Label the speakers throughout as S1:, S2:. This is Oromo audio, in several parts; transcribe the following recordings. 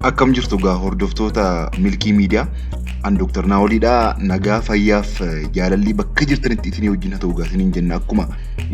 S1: Akkam jirtu gaa hordoftoota milkii miidiyaa an Dr. Naawoliidha. Nagaa fayyaaf jaalalli bakka jirtanitti isinii wajjin haa ta'u gaa isiniin jenna akkuma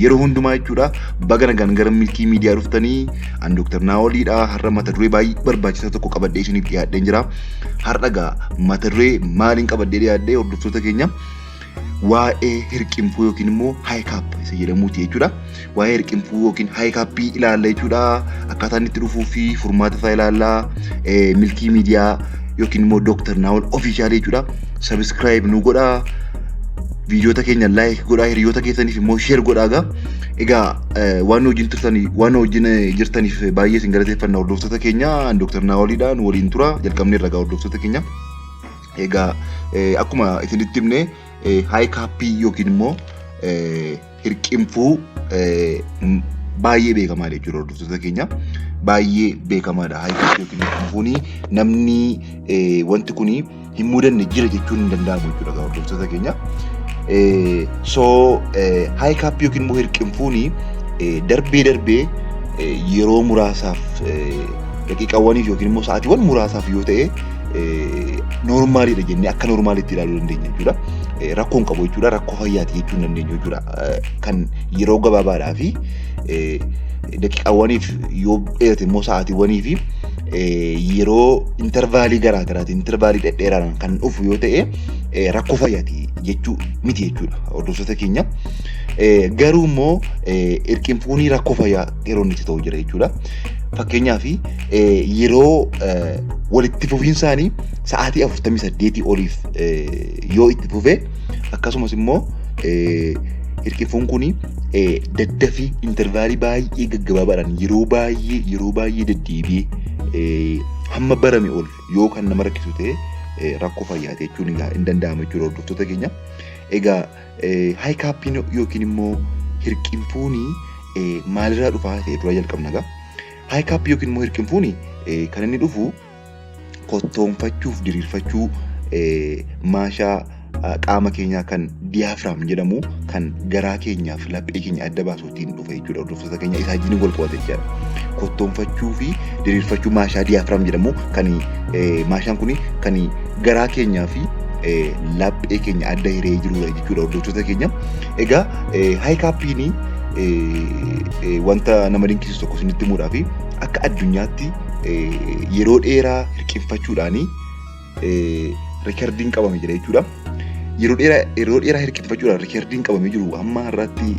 S1: yeroo hundumaa jechuudha. Baga nagaan gara milkii miidiyaa dhuftanii an Dr. Naawoliidha. Har'a mata duree baay'ee barbaachisaa tokko qabadhee isiniif dhiyaadheen jira. Har'a gaa mata duree maaliin qabadhee dhiyaadhee hordoftoota keenya waa'ee hirqinfuu yookiin immoo hiccups isa jedhamuuti jechuudha. Waa'ee hirqinfuu yookiin hiccups ilaalla jechuudha. Akkaataa inni itti dhufuu fi furmaata isaa ilaalla. Milkii miidiyaa yookiin immoo Dr. Naawol official jechuudha. Subscribe nu godhaa. Viidiyoota keenya like godhaa. Hiriyoota keessaniif immoo share godhaa. Egaa waan wajjin jirtaniif baay'ee isin galateeffanna hordoftoota keenya. Dr. Naawoliidha nu waliin tura. Jalqabnee irra gaa hordoftoota keenya. Egaa akkuma isinitti himne hiccups yookiin immoo hirqinfuu baay'ee beekamaa jechuudha hordoftoota keenya. Baay'ee beekamaadha hiccups yookiin hirqinfuun. Namni wanti kun hin mudanne jira jechuun hin danda'amu jechuudha hordoftoota keenya. Hiccups yookiin immoo hirqinfuun darbee yeroo muraasaaf daqiiqaawwaniif yookiin immoo sa'aatiiwwan muraasaaf yoo ta'e normaaliidha jennee akka normaalitti ilaaluu dandeenya jechuudha. Rakkoon qabu jechuudha. Rakkoo fayyaati jechuu dandeenya jechuudha. Kan yeroo gabaabaadhaa fi daqiiqaawwaniif yoo dheerate immoo sa'aatiiwwanii fi yeroo intervaalii garaagaraati intervaalii dhedheeraan kan dhufu yoo ta'e rakkoo fayyaati jechuu miti jechuudha hordoftoota keenya. Garuu immoo hirqinfuun rakkoo fayyaa yeroo inni ta'u jira jechuudha. Fakkeenyaaf yeroo walitti fufiinsaanii sa'aatii 48 oliif yoo itti fufe akkasumas immoo hirqinfuun kun daddafii intervaalii baay'ee gaggabaabaadhaan yeroo baay'ee deddeebi'ee hamma barame ol yoo kan nama rakkisu ta'e rakkoo fayyaati jechuun hin danda'amu jechuudha hordoftoota keenya. Egaa hiccups yookiin immoo hirqinfuun maalirraa dhufaa ta'e dura jalqabna gaa. Hiccups yookiin immoo hirqinfuun kan inni dhufu kottoonfachuuf diriirfachuu maashaa qaama keenyaa kan diyaafiraam jedhamu kan garaa keenyaaf laphee keenya adda baasuutiin dhufa jechuudha hordoftoota keenya. Isaa wajjin wal qabata jechuudha. Kottoonfachuu fi diriirfachuu maashaa diyaafiraam jedhamu kan maashaan kun kan garaa keenyaa fi laphee keenya adda hiree jirudha jechuudha hordoftoota keenya. Egaa hiccups wanta nama dinqisiisu tokko isinitti himuudhaa fi akka addunyaatti yeroo dheeraa hirqinfachuudhaan riikardiin qabame jira jechuudha. Yeroo dheeraa hirqinfachuudhaan riikardiin qabamee jiru amma har'aatti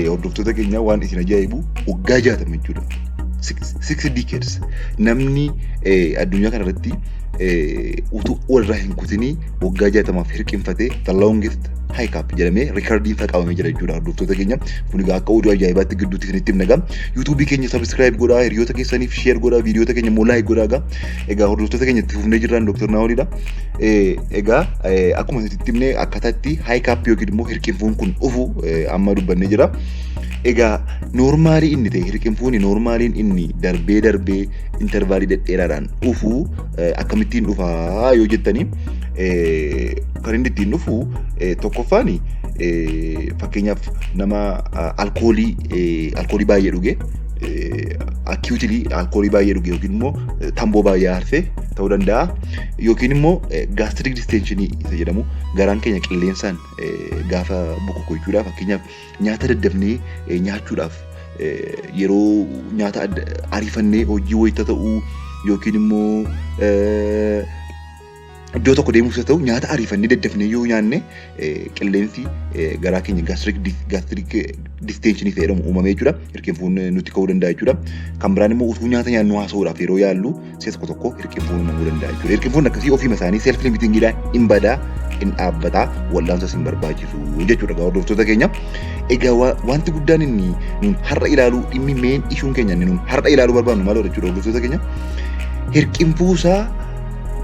S1: hordoftoota keenya waan isin ajaa'ibu waggaa 60 jechuudha. 6 decades namni addunyaa kanarratti utuu walirraa hin kutinii waggaa 60 hirqinfatee the longest hiccups jedhamee riikardiin isaa qabamee jira jechuudha hordoftoota keenya. Kun egaa akka oduu ajaa'ibaatti gidduutti isinitti himna gaa. YouTube keenya subscribe godhaa, hiriyoota keessaniif share godhaa, viidiyoota keenya immoo like godhaa gaa. Egaa hordoftoota keenya itti fufnee jirran Dr. Naawoliidha. Egaa akkuma isinitti himne akkaataatti hiccups yookiin immoo hirqinfuun kun dhufu amma dubbannee jira. Egaa normaalii inni ta'e hirqinfuun normaaliin inni darbee intervaalii dhedheeraadhaan dhufu akkamittiin dhufaa yoo jettanii kan inni ittiin dhufu tokkoffaan fakkeenyaaf nama alkoolii baay'ee dhuge acutely alkoolii baay'ee dhuge yookiin immoo tamboo baay'ee aarse ta'uu danda'a. Yookiin immoo gastric distension isa jedhamu garaan keenya qilleensaan gaafa bukoko jechuudha. Fakkeenyaaf nyaata daddafnee nyaachuudhaaf yeroo nyaata ariifannee hojii wayita ta'uu yookiin immoo iddoo tokko deemuuf ta'u nyaata ariifannee daddafnee yoo nyaanne qilleensi garaa keenya gastric distension jedhamu uumamee jechuudha. Hirqinfuun nutti ka'uu danda'a jechuudha. Kan biraan immoo utuu nyaata nyaannu haasa'uudhaaf yeroo yaallu si'a tokko hirqinfuun uumamuu danda'a jechuudha. Hirqinfuun akkasii ofiima isaanii self limitingidhaan hin badaa hin dhaabbataa wal'aansa hin barbaachisu jechuudha hordoftoota keenya. Egaa wanti guddaan inni nun har'a ilaaluu dhimmi meen ishuun keenya inni nun har'a ilaaluu barbaannu maal jechuudha hordoftoota keenya. Hirqinfuusaa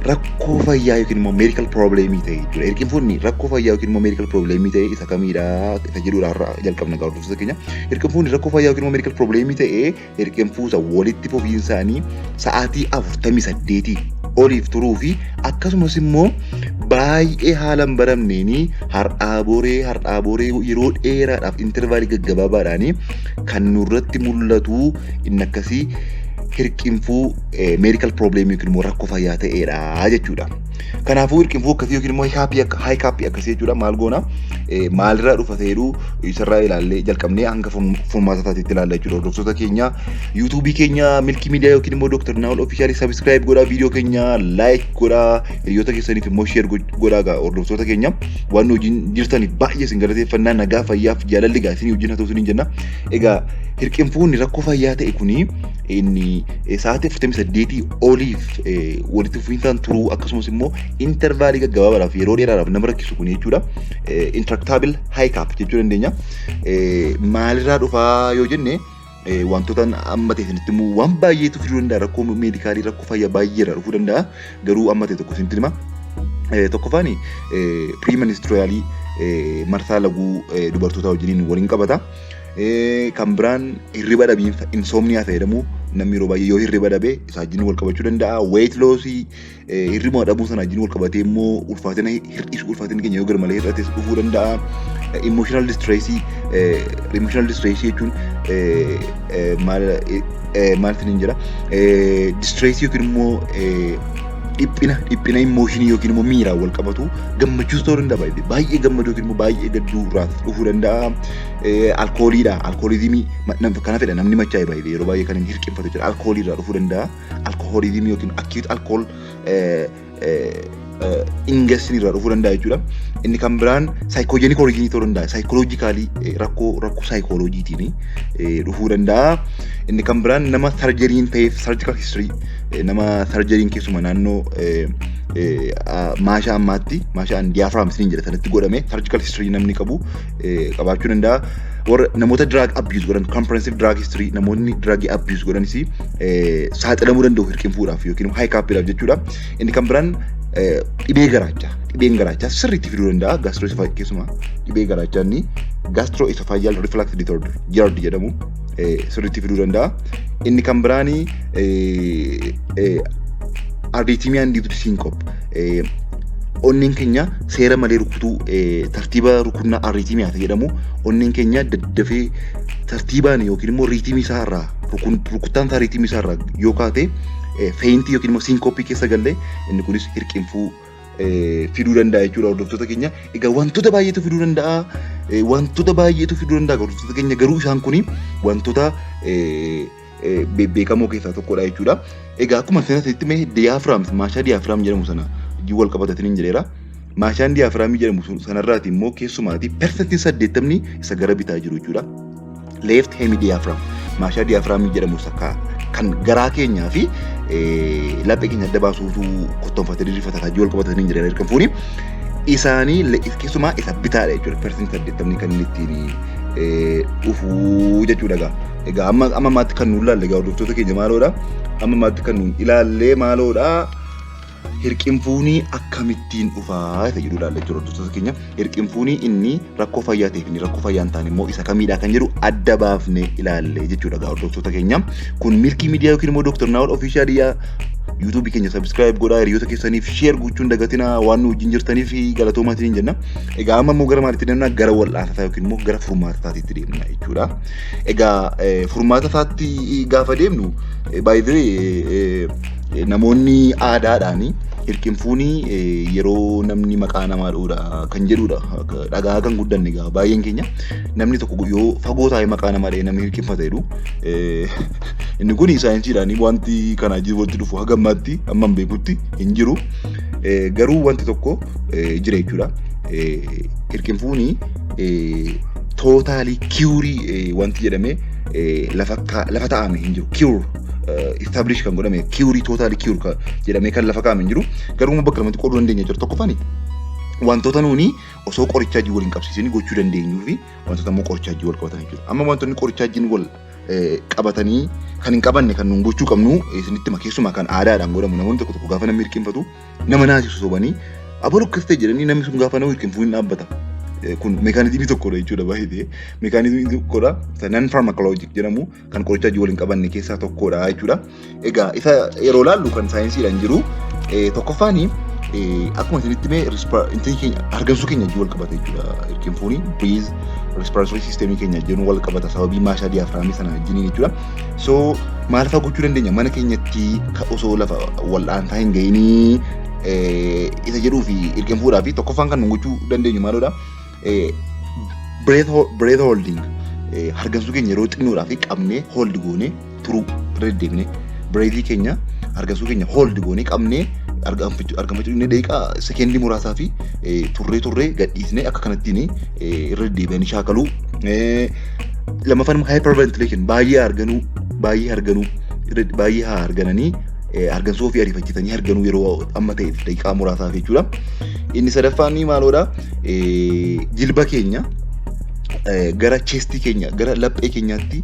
S1: rakkoo fayyaa yookiin immoo medical problemii ta'e jechuudha. Hirqinfuun rakkoo fayyaa yookiin immoo medical problemii ta'e isa kamiidha isa jedhuudha har'a jalqabna hordoftoota keenya. Hirqinfuun rakkoo fayyaa yookiin immoo medical problemii ta'e hirqinfuusa walitti fufiinsaanii sa'aatii 48 oliif turuu fi akkasumas immoo baay'ee haala hin baramneen har'aa boree yeroo dheeraadhaaf intervaalii gaggabaabaadhaan kan nurratti mul'atu inni akkasii hirqinfuu medical problem yookiin immoo rakkoo fayyaa ta'eedha jechuudha. Kanaafuu hirqinfuu akkasii yookiin immoo hiccups akkasii jechuudha. Maal goona maalirraa dhufa ta'eedhu isarraa ilaallee jalqabnee hanga furmaata isaatiitti ilaalla jechuudha. Hordoftoota keenya YouTube keenya MILKI Media yookiin immoo Dr. Naawul Official subscribe godhaa, viidiyoo keenya like godhaa, hiriyoota keessaniif immoo share godhaa. Hordoftoota keenya waan wajjin jirtaniif baay'ee isin galateeffannaa. Nagaa fayyaaf jaalalli isin wajjin haa ta'u isiniin jenna. Egaa hirqinfuun rakkoo fayyaa ta'e kuni inni sa'aatii 48 oliif walitti fufinsaan turuu akkasumas immoo intervaalii gaggabaabaadhaaf yeroo dheeraadhaaf nama rakkisu kun jechuudha. Intractable hiccups jechuu dandeenya. Maalirraa dhufaa yoo jenne wantoota amma ta'e isinitti immoo waan baay'eetu fiduu danda'a. Rakkoo meedikaalii rakkoo fayyaa baay'eerraa dhufuu danda'a. Garuu amma ta'e tokko isinitti hima. Tokkoffaan premenstrualii marsaa laguu dubartoota wajjiniin waliin qabata. Kan biraan hirriba dhabiinsa insomniyaa fayyadamu namni yeroo baay'ee yoo hirriba dhabe isaa wajjin wal qabachuu danda'a. Weight loss hirriba dhabuu sana wajjin wal qabatee immoo ulfaatina hir'isuu ulfaatinni keenya yoo garmalee hir'ates dhufuu danda'a. Emotional distress jechuun maal isiniin jedha distress yookiin immoo dhiphina emotionii yookiin immoo miiraan wal qabatu gammachuus ta'uu danda'a. Baay'ee gammadu yookiin immoo baay'ee gadduu irraa dhufuu danda'a. Alkooliidha. Alkoolizimii kana fedha namni machaa'e baay'ee yeroo baay'ee kan inni hirqinfatu jira. Alkoolii irraa dhufuu danda'a. Alkoolizimii yookiin acute alcohol ingestion irraa dhufuu danda'a jechuudha. Inni kan biraan psychogenic origin ta'uu danda'a. Psychologically rakkoo psychologiitiin dhufuu danda'a. Inni kan biraan nama sarjeriin ta'eef surgical history nama sarjeriin keessuma naannoo maashaa ammaatti maashaan diaphragm isiniin jedha sanatti godhame surgical history namni qabu qabaachuu danda'a. Warra namoota drug abuse godhan comprehensive drug history namoonni drug abuse godhanis saaxilamuu danda'u hirqinfuudhaaf yookiin hiccups jechuudha. Inni kan biraan dhibee garaachaa. Dhibeen garaachaa sirriitti fiduu danda'a. Gastroesophageal keessumaa dhibee garaachaa inni gastroesophageal reflux disorder GERD jedhamu sirriitti fiduu danda'a. Inni kan biraan arrhythmia induced syncope onneen keenya seera malee rukutuu tartiiba rukunnaa arrhythmia jedhamu onneen keenya daddafee tartiibaan yookiin immoo riitimii isaa irraa rukuttaan isaa riitimii isaa irraa yoo kaate feentii yookiin immoo syncope keessa galee inni kunis hirqinfuu fiduu danda'a jechuudha. Hordoftoota keenya egaa wantoota baay'eetu fiduu danda'a. Hordoftoota keenya garuu isaan kuni wantoota beekamoo keessaa tokkodha jechuudha. Egaa akkuma seenatti mee diaphragm maashaa diaphragm jedhamu sana wajjin wal qabatanii jireera. Maashaan diaphragm jedhamu sanarraati immoo keessumaati persentiin 80 isa gara bitaa jiru jechuudha. Left hemi diaphragm maashaa diaphragm jedhamu kan garaa keenyaa fi laphee keenya adda baasuutu kottoonfatanii rifataa wal qabatanii jireera. Hirqinfuuni isaanii keessumaa isa bitaadha jechuudha. Persentiin 80 kan inni ittiin dhufuu jechuudha. Egaa amma ammaatti kan nuun ilaalle egaa hordoftoota keenya maaloodha? Amma ammaatti kan nuun ilaalle maaloodha? Hirqinfuun akkamittiin dhufaa isa jedhu ilaalla jechuudha hordoftoota keenya. Hirqinfuun inni rakkoo fayyaa ta'eef inni rakkoo fayyaa hin taane immoo isa kamiidha kan jedhu adda baafnee ilaalle jechuudha egaa hordoftoota keenya. Kun MILKI Media yookiin immoo Dr. Naawul Official YouTube keenya subscribe godhaa, hiriyoota keessaniif share gochuun dagatinaa waan nu wajjin jirtaniif galatoomaa jenna. Egaa amma immoo gara maalitti deemna? Gara wal'aansaa yookiin immoo gara furmaata isaatiitti deemna jechuudha. Egaa furmaata isaatti gaafa deemnu by the way namoonni aadaadhaan hirqinfuun yeroo namni maqaa namaa dhoodha kan jedhudha. Dhagaa kan guddanne egaa baay'een keenya namni tokko yoo fagoo taa'ee maqaa namaa dhahee namni hirqinfata jedhu inni kun saayinsiidhaan wanti kanaa jiru wanti dhufu haga ammaatti amma beekutti hin jiru. Garuu wanti tokko jira jechuudha. Hirqinfuun tootaalii kiurii wanti jedhame lafa taa'ame hin jiru. Kiur establish kan godhame kiurii tootaalii kiur jedhamee kan lafa kaa'ame hin jiru. Garuu bakka lamatti qooduu dandeenya jira. Tokkoffaan wantoota nuuni osoo qorichaa wajjin waliin qabsiisanii gochuu dandeenyuu fi wantoota immoo qorichaa wajjin wal qabatan jechuudha. Amma wantoonni qorichaa wajjin wal qabatanii kan hin qabanne kan nuun gochuu qabnu isinitti keessumaa kan aadaadhaan godhamu namoonni tokko tokko gaafa namni hirqinfatu nama naasisu sobanii aboo lukkistee jedhanii namni sun gaafa nama hirqinfuun dhaabbata. Kun meekaanizimii tokkodha jechuudha baay'ee. Meekaanizimii tokkodha. Non pharmacologic jedhamu kan qorichaa wajjin waliin qabanne keessaa tokkodha jechuudha. Egaa isa yeroo laallu kan saayinsiidhaan jiru tokkoffaan akkuma isinitti mee hargansuu keenya wajjin wal qabata jechuudha. Hirqinfuun breeze respiratory system keenya wajjin wal qabata sababii maashaa diyaafiraamii sana wajjin jechuudha. So maal fa'aa gochuu dandeenya mana keenyatti osoo lafa wal'aantaa hin gahinii isa jedhuu fi hirqinfuudhaa fi tokkoffaan kan nu gochuu dandeenyu maalodha? Breath holding hargansuu keenya yeroo xinnoodhaa fi qabnee hold goonee turuu deddeebinee breathii keenya hargansuu keenya hold goonee qabnee argamachuu inni daqiiqaa sekendii muraasaa fi turree gadhiisnee akka kanattiin irra deddeebi'anii shaakaluu. Lammaffaan hyperventilation baay'ee hargananii hargansuu ofii ariifachiisanii harganuu yeroo amma ta'eef daqiiqaa muraasaaf jechuudha. Inni sadaffaan maalodha? Jilba keenya gara chestii keenya gara laphee keenyaatti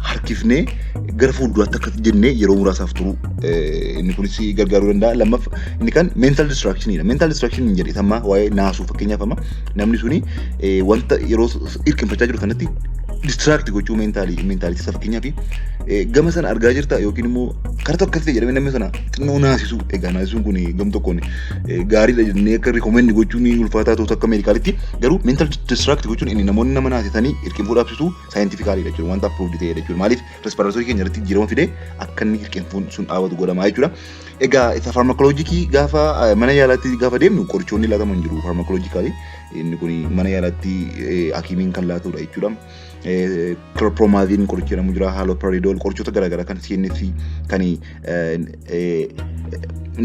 S1: harkifnee gara fuulduraatti akka jennee yeroo muraasaaf turuu inni kunis gargaaruu danda'a. Lammaffaa inni kan mental distractionidha. Mental distraction jedhee sammaa waa'ee naasuu fakkeenyaaf amma namni suni wanta yeroo hirqinfachaa jiru kanatti distract gochuu mentaalii fakkeenyaaf gama sana argaa jirta yookiin immoo karaa tokko akkasii jedhamee namni sana xinnoo naasisuu. Egaa naasisuun kun gam tokkoon gaariidha jennee akka rikomendi gochuun ulfaataa ta'u akka meedikaalitti garuu mental distract gochuun inni namoonni nama naasisanii hirqinfuu dhaabsisuu saayintifikaaliidha jechuudha. Wanta approved ta'edha jechuudha. Maaliif respiratory keenya irratti jijjiirama fidee akka inni hirqinfuun sun dhaabatu godhamaa jechuudha. Egaa isa farmakoloojikii gaafa mana yaalaatti gaafa deemnu qorichoonni laataman jiru farmakoloojikaalii. Inni kun mana yaalaatti hakiimiin kan laatudha jechuudha. Chlorpromazine qorichi jedhamu jira, haloperidol qorichoota garaagaraa kan CNF kan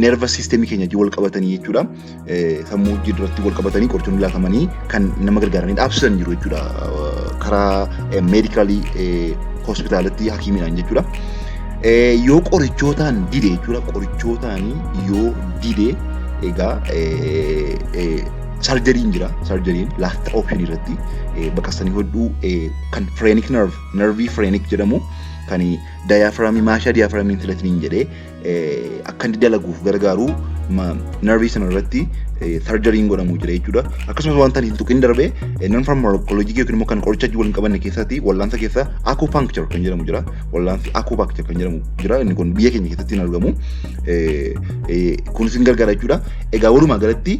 S1: nervous system keenya wajjin wal qabatanii jechuudha. Sammuu irratti wal qabatanii qorichoonni laatamanii kan nama gargaaranii dhaabsisan jiru jechuudha. Karaa meedikaalii hospitaalatti hakiimiidhaan jechuudha. Yoo qorichootaan dide jechuudha. Qorichootaan yoo dide egaa sarjariin jira. Sarjariin last option irratti baqasanii hodhuu kan phrenic nervii phrenic jedhamu kan diaphragm maashaa diaphragmiin filatiniin jedhee akka inni dalaguuf gargaaru nervii sana irratti sarjariin godhamu jira jechuudha. Akkasumas wanta hin tuqin darbee non pharmacology yookiin immoo kan qoricha wal hin qabanne keessatti wallaansa keessa acupuncture kan jedhamu jira. Wallaansi acupuncture kan jedhamu jira. Inni kun biyya keenya keessatti hin argamu. Kunis hin gargaara jechuudha. Egaa walumaa galatti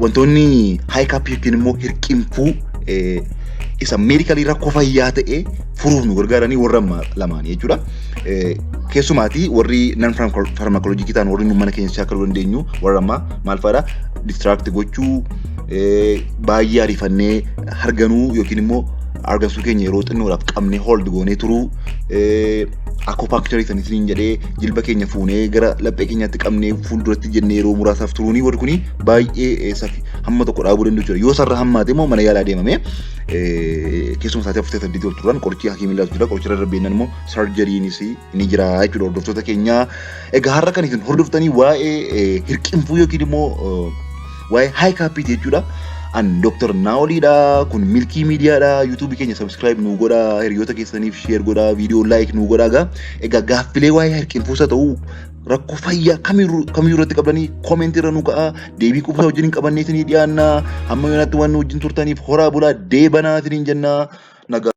S1: wantoonni hiccups yookiin immoo hirqinfuu isa meedikaalii rakkoo fayyaa ta'e furuuf nu gargaaranii warra lamaanii jechuudha. Keessumaatii warri non pharmacology ta'an warri nu mana keenya shaakaluu dandeenyu warra ammaa maal fa'aadha? Distract gochuu, baay'ee ariifannee harganuu yookiin immoo argansuu keenya yeroo xinnoodhaaf qabnee hold goonee turuu, acupuncture isaniin jedhee jilba keenya fuunee gara laphee keenyaatti qabnee fuulduratti jennee yeroo muraasaaf turuuni warri kuni baay'ee hamma tokko dhaabuu danda'u jechuudha. Yoo sarara hammaate immoo mana yaalaa deemamee keessuma isaatii afurtee saddeetii ol turan qorichi hakiimii laatu jira. Qoricha irra beeknan immoo sarjariinis ni jira jechuudha hordoftoota keenya. Egaa har'a kan isin hordoftanii waa'ee hirqinfuu yookiin immoo waa'ee hiccups jechuudha. An Dr. Naoliidha. Kun MILKI miidiyaadha. YouTube keenya subscribe nu godha. Hiriyoota keessaniif share godha. Viidiyoo like nu godha. Egaa gaaffilee waa'ee hirqinfuusa ta'uu rakkoo fayyaa kamiyyuu irratti qabdanii commentrra nu kahaa. Deebii qubsaa wajjin hin qabannee isinii dhiyaanna. Hamma yoonatti waan nu wajjin turtaniif horaa bulaa deebanaa isiniin jenna.